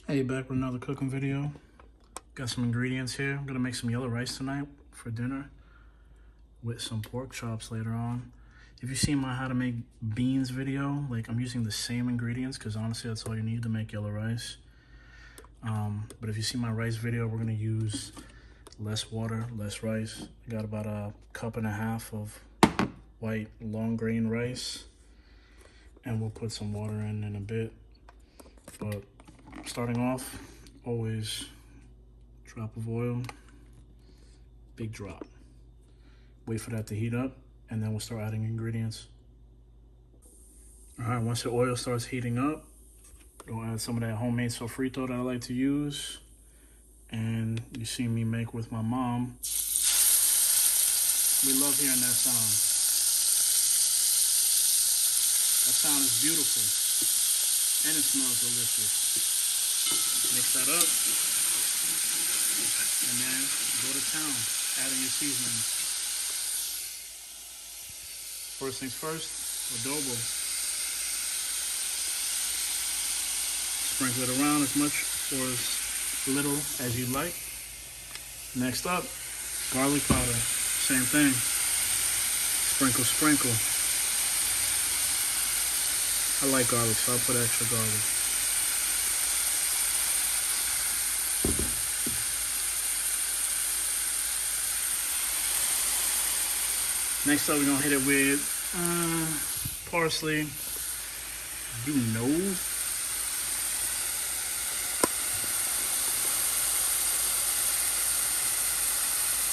Hey, back with another cooking video. Got some ingredients here. I'm gonna make some yellow rice tonight for dinner with some pork chops later on. If you've seen my how to make beans video, like I'm using the same ingredients because honestly that's all you need to make yellow rice. But if you see my rice video, we're gonna use less water, less rice. I got about a cup and a half of white long grain rice, and we'll put some water in a bit. But starting off, always drop of oil, big drop. Wait for that to heat up, and then we'll start adding ingredients. All right, once the oil starts heating up, go add some of that homemade Sofrito that I like to use, and you see me make with my mom. We love hearing that sound. That sound is beautiful, and it smells delicious. Mix that up, and then go to town, adding your seasonings. First things first, adobo. Sprinkle it around as much or as little as you like. Next up, garlic powder. Same thing. Sprinkle, sprinkle. I like garlic, so I'll put extra garlic. Next up, we're gonna hit it with parsley. You know.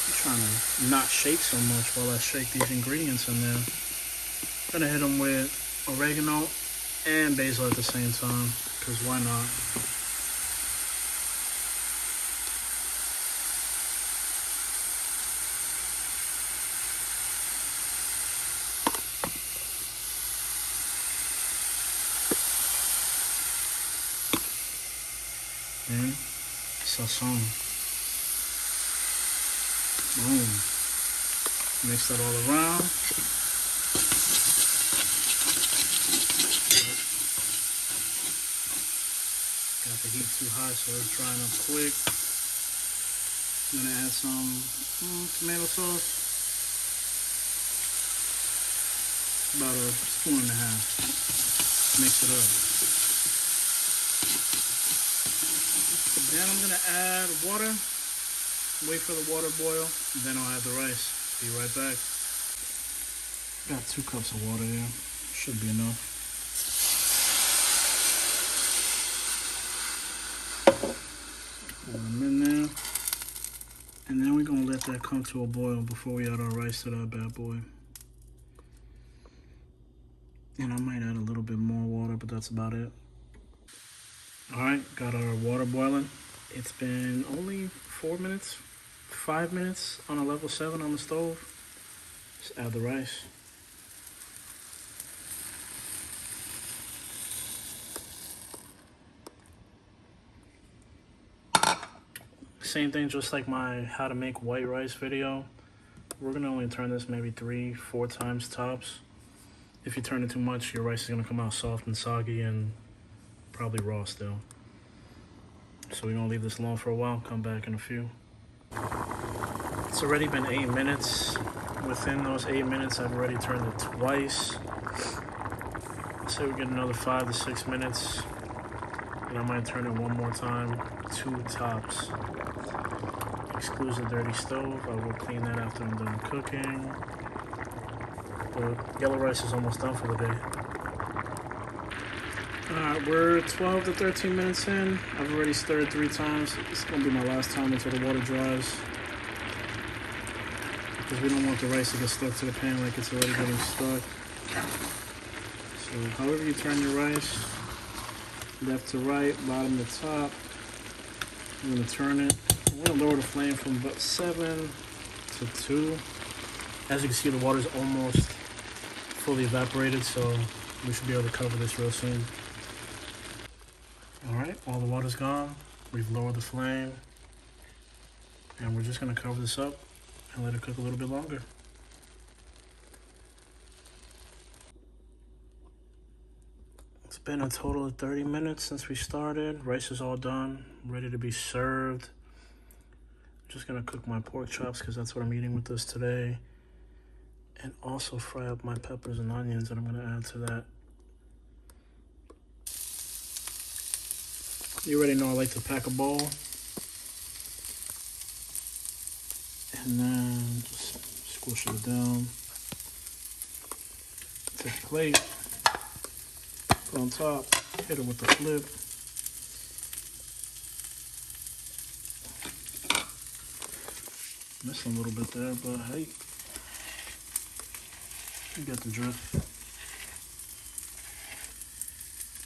I'm trying to not shake so much while I shake these ingredients in there. I'm gonna hit them with oregano and basil at the same time, because why not? And Sazón. Boom. Mix that all around. Got the heat too high, so it's drying up quick. I'm gonna add some tomato sauce. About a spoon and a half. Mix it up. Then I'm gonna add water. Wait for the water boil, then I'll add the rice. Be right back. Got 2 cups of water here. Should be enough. Pour them in there. And then we're gonna let that come to a boil before we add our rice to that bad boy. And I might add a little bit more water, but that's about it. All right, got our water boiling. It's been only 4 minutes, 5 minutes on a level 7 on the stove. Just add the rice. Same thing, just like my how to make white rice video. We're gonna only turn this maybe 3-4 times tops. If you turn it too much, your rice is gonna come out soft and soggy and probably raw still. So we're gonna leave this alone for a while, come back in a few. It's already been 8 minutes. Within those 8 minutes, I've already turned it twice. Say we get another 5 to 6 minutes, and I might turn it one more time, 2 tops. Excludes the dirty stove. I will clean that after I'm done cooking. But yellow rice is almost done for the day. Alright, we're 12 to 13 minutes in. I've already stirred 3 times. It's gonna be my last time until the water dries, because we don't want the rice to get stuck to the pan like it's already getting stuck. So however you turn your rice, left to right, bottom to top, I'm gonna turn it. I'm gonna lower the flame from about 7 to 2. As you can see, the water's almost fully evaporated, so we should be able to cover this real soon. All right, all the water's gone. We've lowered the flame, and we're just gonna cover this up and let it cook a little bit longer. been a total of 30 minutes since we started. Rice is all done, ready to be served. Just gonna cook my pork chops because that's what I'm eating with this today. And also fry up my peppers and onions that I'm gonna add to that. You already know I like to pack a bowl. And then just squish it down. Take a plate, put on top, hit it with the flip. Missing a little bit there, but hey, you get the drift.